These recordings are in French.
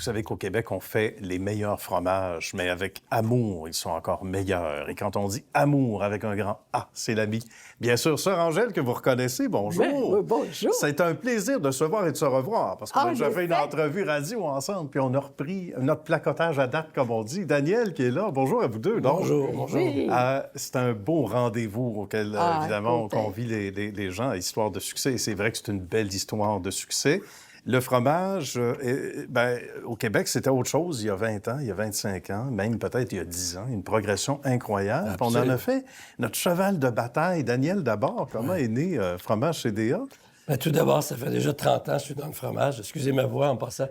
Vous savez qu'au Québec, on fait les meilleurs fromages, mais avec amour, ils sont encore meilleurs. Et quand on dit amour avec un grand A, c'est l'ami. Bien sûr, Sœur Angèle, que vous reconnaissez, bonjour. Oui, bonjour. C'est un plaisir de se voir et de se revoir, parce qu'on a déjà fait une entrevue radio ensemble, puis on a repris notre placotage à date, comme on dit. Daniel, qui est là, bonjour à vous deux. Bonjour, bonjour. Oui. C'est un beau rendez-vous auquel, évidemment, on convie les gens à Histoire de succès. Et c'est vrai que c'est une belle histoire de succès. Le fromage, au Québec, c'était autre chose il y a 20 ans, il y a 25 ans, même peut-être il y a 10 ans, une progression incroyable. Absolument. On en a fait notre cheval de bataille. Daniel, d'abord, comment est né Fromage CDA? Bien, tout d'abord, ça fait déjà 30 ans que je suis dans le fromage. Excusez ma voix en passant.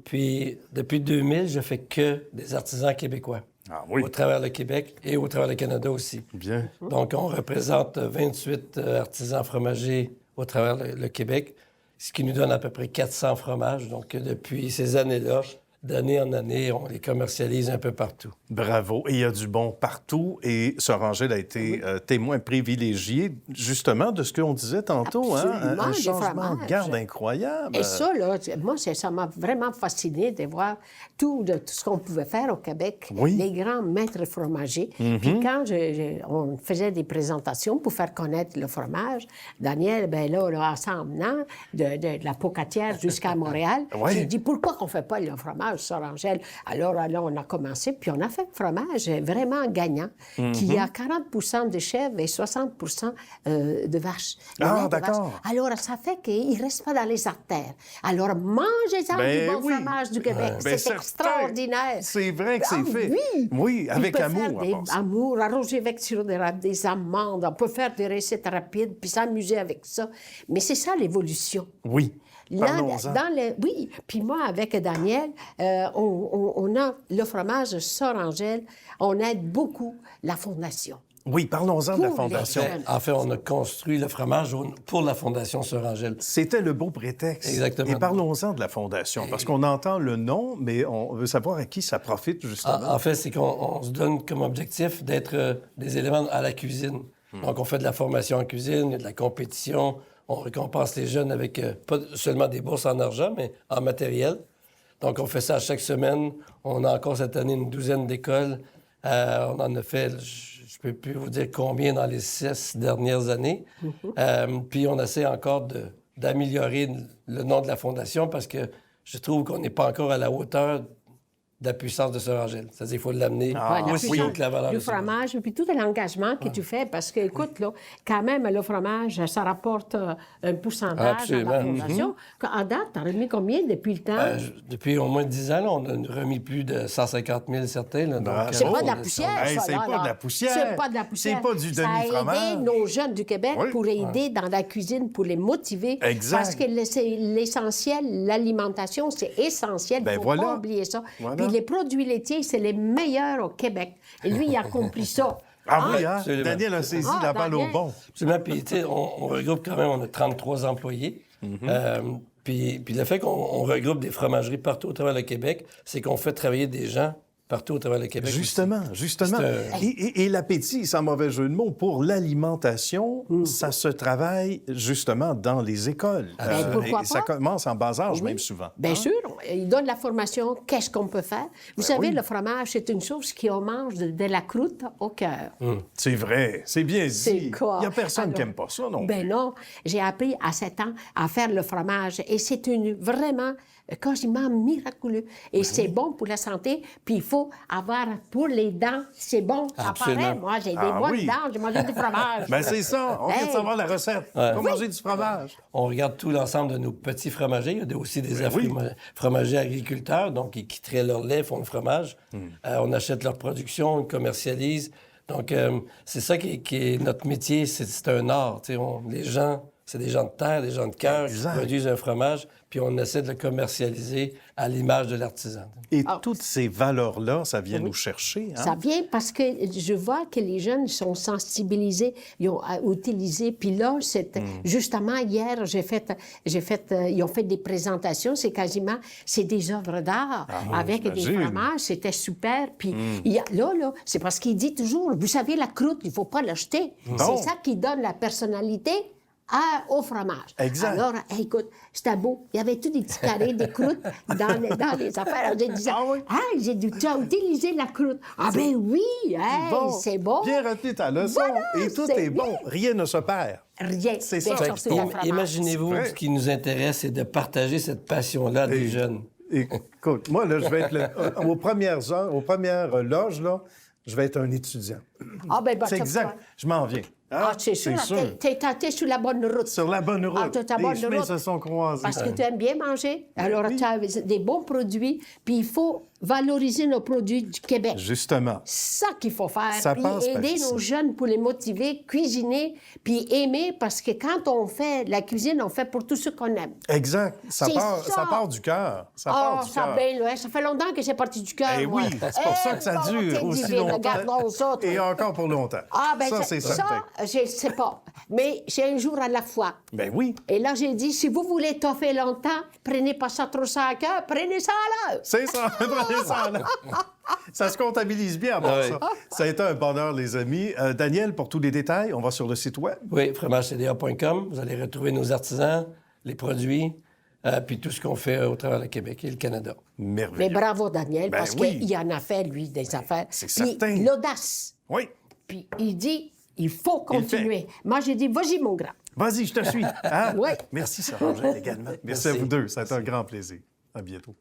Puis, depuis 2000, je fais que des artisans québécois. Ah oui. Au travers le Québec et au travers le Canada aussi. Bien. Donc, on représente 28 artisans fromagers au travers le Québec, ce qui nous donne à peu près 400 fromages. Donc, depuis ces années-là, d'année en année, on les commercialise un peu partout. Bravo. Et il y a du bon partout. Et Sœur Angèle a été témoin privilégié, justement, de ce qu'on disait tantôt. Absolument, un changement de garde incroyable. Et ça, là, moi, ça m'a vraiment fasciné de voir tout ce qu'on pouvait faire au Québec, les grands maîtres fromagers. Puis quand on faisait des présentations pour faire connaître le fromage, Daniel, en s'emmenant de la Pocatière jusqu'à Montréal, j'ai dit, pourquoi qu'on ne fait pas le fromage, Sœur Angèle? Alors, là, on a commencé, puis on a fait un fromage vraiment gagnant, qui a 40 de chèvres et 60 de vaches. Ah, d'accord. Alors, ça fait qu'il ne reste pas dans les artères. Alors, mangez-en du bon fromage du Québec. C'est extraordinaire. C'est vrai que c'est fait. Oui. Oui, avec amour. Amour, arrosé avec sirop d'érable, des amandes. On peut faire des recettes rapides, puis s'amuser avec ça. Mais c'est ça, l'évolution. Oui. Là, oui, puis moi, avec Daniel, on a le fromage Sœur Angèle, on aide beaucoup la Fondation. Oui, parlons-en de la Fondation. En fait, on a construit le fromage pour la Fondation Sœur Angèle. C'était le beau prétexte. Exactement. Et parlons-en de la Fondation, parce qu'on entend le nom, mais on veut savoir à qui ça profite, justement. En fait, c'est qu'on se donne comme objectif d'être des éléments à la cuisine. Donc, on fait de la formation en cuisine, de la compétition. On récompense les jeunes avec pas seulement des bourses en argent, mais en matériel. Donc, on fait ça chaque semaine. On a encore cette année une douzaine d'écoles. On en a fait, je ne peux plus vous dire combien dans les 6 dernières années. Puis, on essaie encore d'améliorer le nom de la Fondation parce que je trouve qu'on n'est pas encore à la hauteur de la puissance de Sœur Angèle. C'est-à-dire qu'il faut l'amener aussi haut que la valeur le de Sœur Angèle. fromage, puis tout l'engagement que tu fais, parce que, écoute, là, quand même, le fromage, ça rapporte un pourcentage à la Fondation. En date, tu as remis combien depuis le temps? Depuis au moins 10 ans, là, on a remis plus de 150 000 certains. Là, donc, c'est pas de la poussière, ça. C'est pas de la poussière. C'est pas de la poussière. C'est pas du demi-fromage. Ça a aidé nos jeunes du Québec pour aider dans la cuisine, pour les motiver. Exact. Parce que c'est l'essentiel, l'alimentation, c'est essentiel. Il ne faut pas oublier ça. Puis les produits laitiers, c'est les meilleurs au Québec. Et lui, il a accompli ça. Ah oui, hein? Daniel a saisi la balle au bon. Absolument. Puis, tu sais, on regroupe quand même, on a 33 employés. Puis le fait qu'on regroupe des fromageries partout au travers le Québec, c'est qu'on fait travailler des gens partout au travers le Québec. Justement. Et l'appétit, sans mauvais jeu de mots, pour l'alimentation, ça se travaille justement dans les écoles. Pourquoi et ça pas? commence en bas âge, même souvent. Bien sûr, il donne la formation, qu'est-ce qu'on peut faire. Vous savez, le fromage, c'est une chose qu'on mange de la croûte au cœur. C'est vrai, c'est bien dit. C'est quoi? Il n'y a personne qui n'aime pas ça, non? Ben non, j'ai appris à 7 ans à faire le fromage et c'est vraiment quasiment miraculeux. Et c'est bon pour la santé, puis il faut avoir pour les dents, c'est bon, ça paraît. Moi, j'ai des bonnes dents, j'ai mangé du fromage. Ben c'est ça, on vient de savoir la recette. On va manger du fromage. On regarde tout l'ensemble de nos petits fromagers. Il y a aussi des fromagers agriculteurs, donc ils quitteraient leur lait, font le fromage. On achète leur production, on le commercialise. Donc, c'est ça qui est notre métier, c'est un art. Les gens, c'est des gens de terre, des gens de cœur qui produisent un fromage, puis on essaie de le commercialiser à l'image de l'artisan. Et toutes ces valeurs-là, ça vient nous chercher. Hein? Ça vient parce que je vois que les jeunes sont sensibilisés, ils ont utilisé. Puis là, justement, hier, ils ont fait des présentations, c'est des œuvres d'art avec des fromages, c'était super. Puis là, c'est parce qu'il dit toujours, vous savez, la croûte, il ne faut pas l'acheter. C'est ça qui donne la personnalité au fromage. Exact. Alors, écoute, c'était beau. Il y avait tous des petits carrés, des croûtes dans les affaires. Alors, j'ai dit, j'ai dit, tu as utilisé la croûte. Ah ben oui, c'est bon. Bien retenu ta leçon. Voilà, et tout c'est est bon. Rien ne se perd. Rien. C'est Bien ça. sûr, c'est le fromage. Imaginez-vous, ce qui nous intéresse, c'est de partager cette passion-là des jeunes. Écoute, moi, là, je vais être aux premières heures, aux premières loges, là, je vais être un étudiant. Ah ben, C'est exact. Je m'en viens. Ah, c'est sûr. T'es sur la bonne route. Sur la bonne route. Ah, t'es sur la Les bonne chemins route. se sont croisés. Parce que tu aimes bien manger. Alors, tu as des bons produits. Puis, il faut valoriser nos produits du Québec. Justement. C'est ça qu'il faut faire. Ça Puis passe par aider ici. nos jeunes pour les motiver, cuisiner, puis aimer. Parce que quand on fait la cuisine, on fait pour tout ce qu'on aime. Exact. Ça C'est part, ça. ça part du cœur. Ça Ah, part du ça cœur. bien, là. Ça fait longtemps que c'est parti du cœur. Eh moi. oui, c'est pour ça que ça bon, dure t'es aussi divine, longtemps. regardons ça, toi. Et encore pour longtemps. Ah, ben ça, c'est certain. je sais pas. Mais c'est un jour à la fois. Ben oui, Et là, j'ai dit, si vous voulez toffer longtemps, prenez pas ça trop ça à cœur, prenez ça à l'heure. c'est ça. Prenez ça, là. Ça se comptabilise bien avant Ouais. ça. Ça a été un bonheur, les amis. Daniel, pour tous les détails, on va sur le site web. Oui, fromageCDA.com. Vous allez retrouver nos artisans, les produits, puis tout ce qu'on fait au travers le Québec et le Canada. Merveilleux. Mais bravo, Daniel, Ben parce oui. qu'il en a fait, lui, des affaires. C'est Puis certain. l'audace. Oui. Puis il dit, il faut Il le continuer. Moi, j'ai dit, vas-y, mon grand. Vas-y, je te suis. Hein? Oui. Merci, Sarah Angèle, également. Merci à vous deux. Ça a été un grand plaisir. À bientôt.